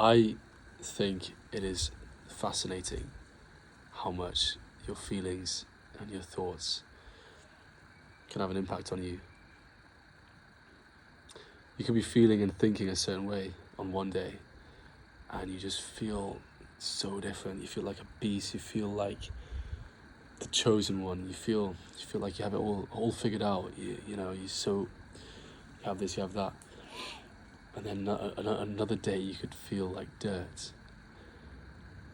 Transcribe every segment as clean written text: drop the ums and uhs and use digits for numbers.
I think it is fascinating how much your feelings and your thoughts can have an impact on you. You can be feeling and thinking a certain way on one day, and you just feel so different. You feel like a beast. You feel like the chosen one. You feel like you have it all figured out. You have this, you have that, and then another day you could feel like dirt,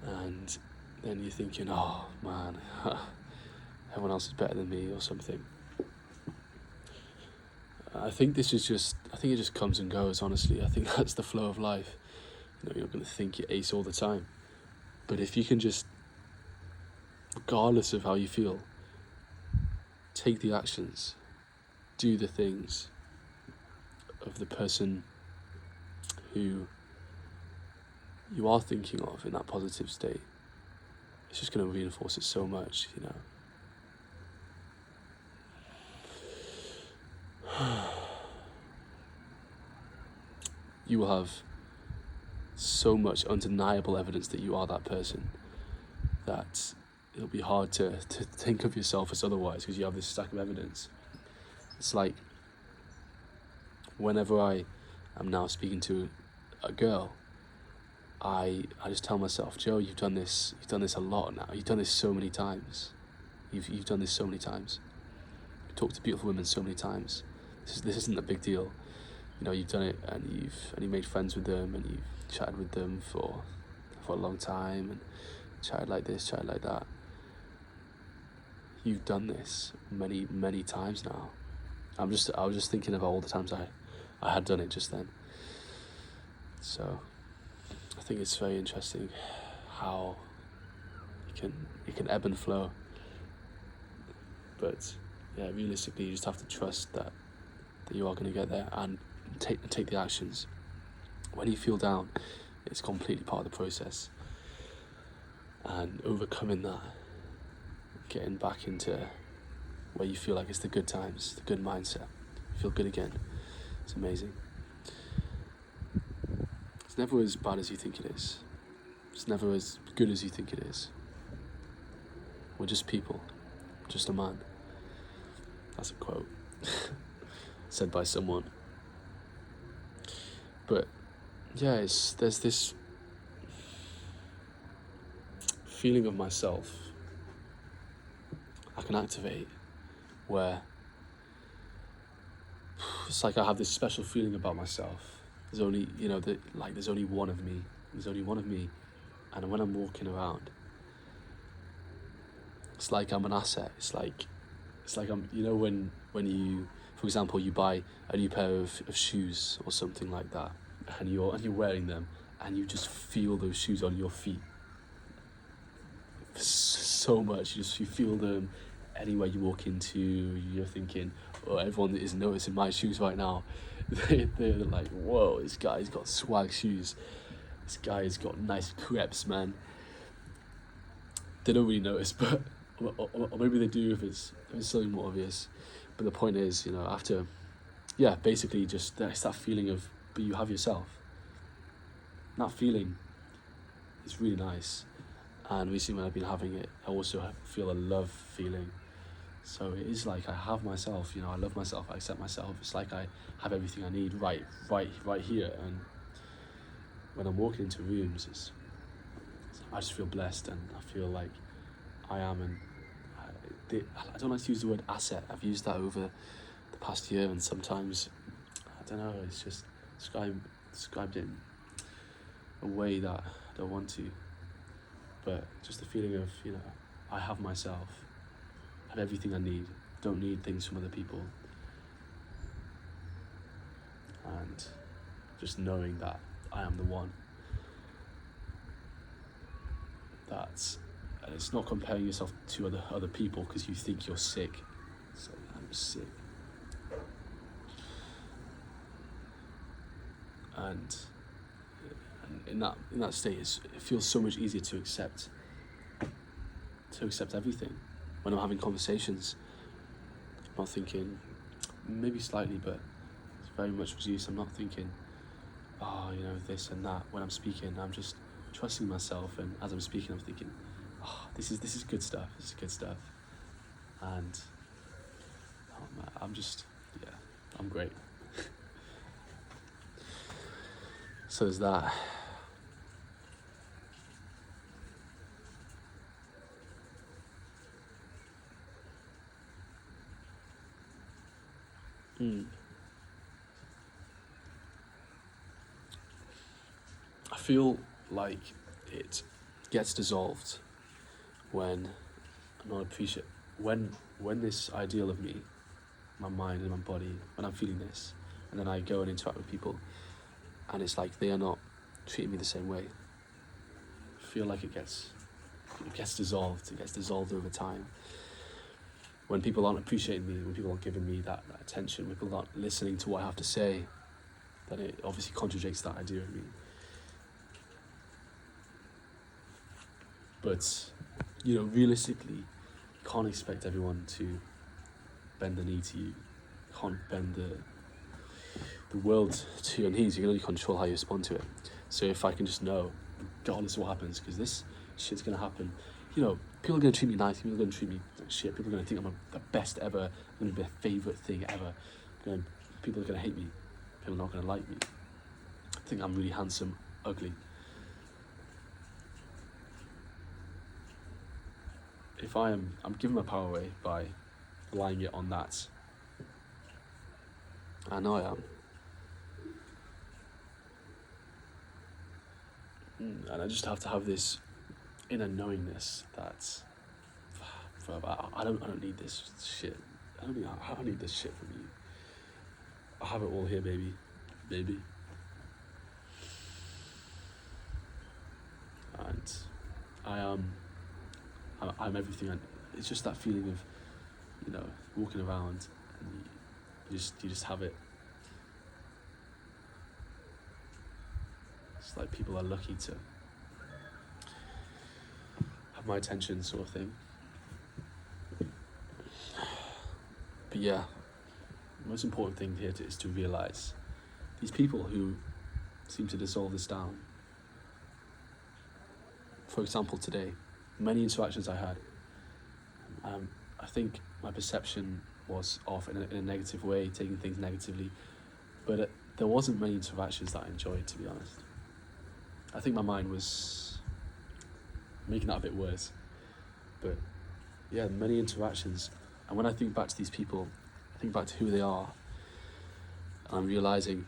and then you're thinking, oh man, everyone else is better than me or something. I think it just comes and goes, honestly. I think that's the flow of life. You're not going to think you're ace all the time. But if you can just, regardless of how you feel, take the actions, do the things of the person who you are thinking of in that positive state, it's just going to reinforce it so much, You will have so much undeniable evidence that you are that person that it'll be hard to think of yourself as otherwise, because you have this stack of evidence. It's like whenever I am now speaking to a girl, I just tell myself, Joe, you've done this a lot now. You've done this so many times. You've done this so many times. You've talked to beautiful women so many times. This isn't a big deal. You've done it, and you made friends with them, and you've chatted with them for a long time, and chatted like this, chatted like that. You've done this many times now. I was just thinking of all the times I had done it just then. So I think it's very interesting how it can ebb and flow. But yeah, realistically, you just have to trust that you are going to get there and take the actions. When you feel down, it's completely part of the process. And overcoming that, getting back into where you feel like it's the good times, the good mindset, you feel good again. It's amazing. It's never as bad as you think it is. It's never as good as you think it is. We're just people, just a man. That's a quote said by someone. But yeah, there's this feeling of myself I can activate where it's like I have this special feeling about myself. There's only, there's only one of me. There's only one of me. And when I'm walking around, it's like I'm an asset. It's like I'm, when you, for example, you buy a new pair of shoes or something like that, and you're wearing them, and you just feel those shoes on your feet so much. You feel them anywhere you walk into. You're thinking, oh, everyone is noticing my shoes right now. They're like, whoa, this guy's got swag shoes. This guy's got nice crepes, man. They don't really notice, but or maybe they do if it's something more obvious. But the point is, after, basically just it's that feeling of, but you have yourself. That feeling is really nice. And recently when I've been having it, I also feel a love feeling. So it is like I have myself, I love myself, I accept myself. It's like I have everything I need right here. And when I'm walking into rooms, I just feel blessed, and I feel like I am. And I don't like to use the word asset. I've used that over the past year, and sometimes, I don't know, it's just described it in a way that I don't want to. But just the feeling of, I have myself, I have everything I need, don't need things from other people. And just knowing that I am the one. And it's not comparing yourself to other people because you think you're sick. So I'm sick. And in that state, it feels so much easier to accept everything. When I'm having conversations, I'm not thinking, maybe slightly, but it's very much reduced. I'm not thinking, oh, this and that. When I'm speaking, I'm just trusting myself, and as I'm speaking, I'm thinking, oh, this is good stuff. This is good stuff, and I'm just, yeah, I'm great. So there's that. I feel like it gets dissolved when I'm not appreciate when this ideal of me, my mind and my body, when I'm feeling this, and then I go and interact with people, and it's like they are not treating me the same way. I feel like it gets dissolved. It gets dissolved over time. When people aren't appreciating me, when people aren't giving me that attention, when people aren't listening to what I have to say, then it obviously contradicts that idea of me. But, realistically, you can't expect everyone to bend the knee to you. You can't bend the world to your knees. You can only control how you respond to it. So if I can just know, regardless of what happens, because this shit's going to happen, people are going to treat me nice, people are going to treat me like shit, people are going to think I'm the best ever, I'm going to be their favourite thing ever, people are going to hate me, people are not going to like me, think I'm really handsome, ugly. If I'm giving my power away by relying it on that. I know I am. And I just have to have this inner knowingness that I don't need this shit. I don't need this shit from you. I have it all here, baby. And I'm everything. It's just that feeling of, walking around and you just have it. It's like people are lucky to have my attention, sort of thing. But yeah, the most important thing here is to realise these people who seem to dissolve this down. For example, today, many interactions I had, I think my perception was off in a negative way, taking things negatively, but there wasn't many interactions that I enjoyed, to be honest. I think my mind was making that a bit worse, but yeah, many interactions, and when I think back to these people, I think back to who they are, and I'm realising,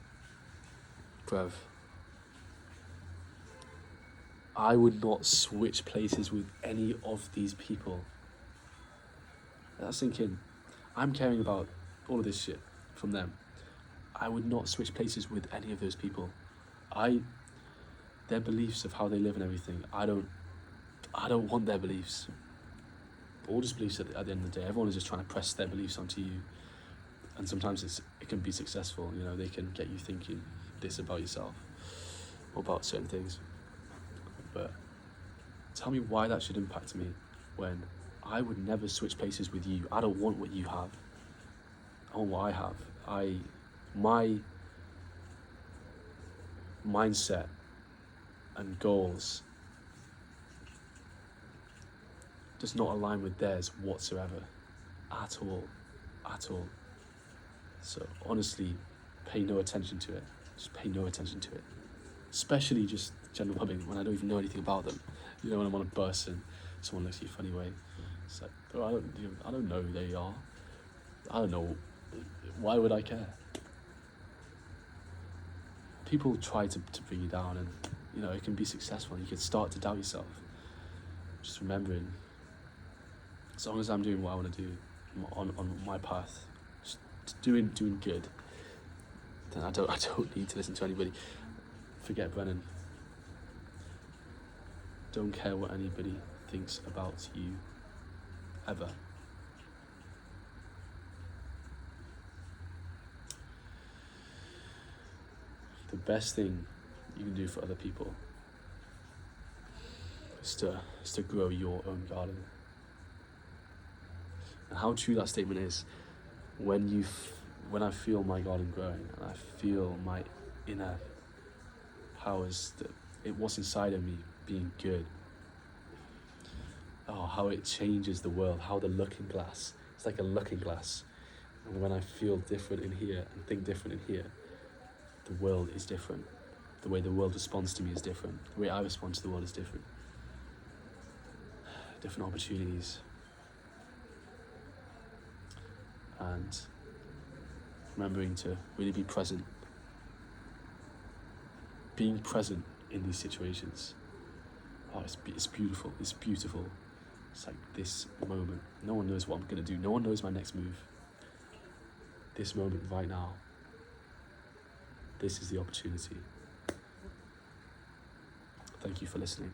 bruv, I would not switch places with any of these people. That's thinking, I'm caring about all of this shit from them. I would not switch places with any of those people. Their beliefs of how they live and everything, I don't want their beliefs. All just beliefs at the end of the day. Everyone is just trying to press their beliefs onto you. And sometimes it can be successful, they can get you thinking this about yourself or about certain things. But tell me why that should impact me when I would never switch places with you. I don't want what you have. I want what I have. My mindset and goals does not align with theirs whatsoever. At all. So honestly, pay no attention to it. Just pay no attention to it. Especially just general public when I don't even know anything about them. When I'm on a bus and someone looks at you funny way. It's like, bro, I don't know who they are. I don't know. Why would I care? People try to bring you down, and it can be successful. You can start to doubt yourself. Just remembering, as long as I'm doing what I want to do on my path, just doing good, then I don't need to listen to anybody. Forget Brennan. Don't care what anybody thinks about you, ever. The best thing you can do for other people is to grow your own garden. And how true that statement is, when I feel my garden growing and I feel my inner How is what's inside of me being good? Oh, how it changes the world. How the looking glass. It's like a looking glass. And when I feel different in here and think different in here, the world is different. The way the world responds to me is different. The way I respond to the world is different. Different opportunities. And remembering to really be present. Being present in these situations. Oh, it's beautiful. It's beautiful. It's like this moment. No one knows what I'm going to do. No one knows my next move. This moment right now. This is the opportunity. Thank you for listening.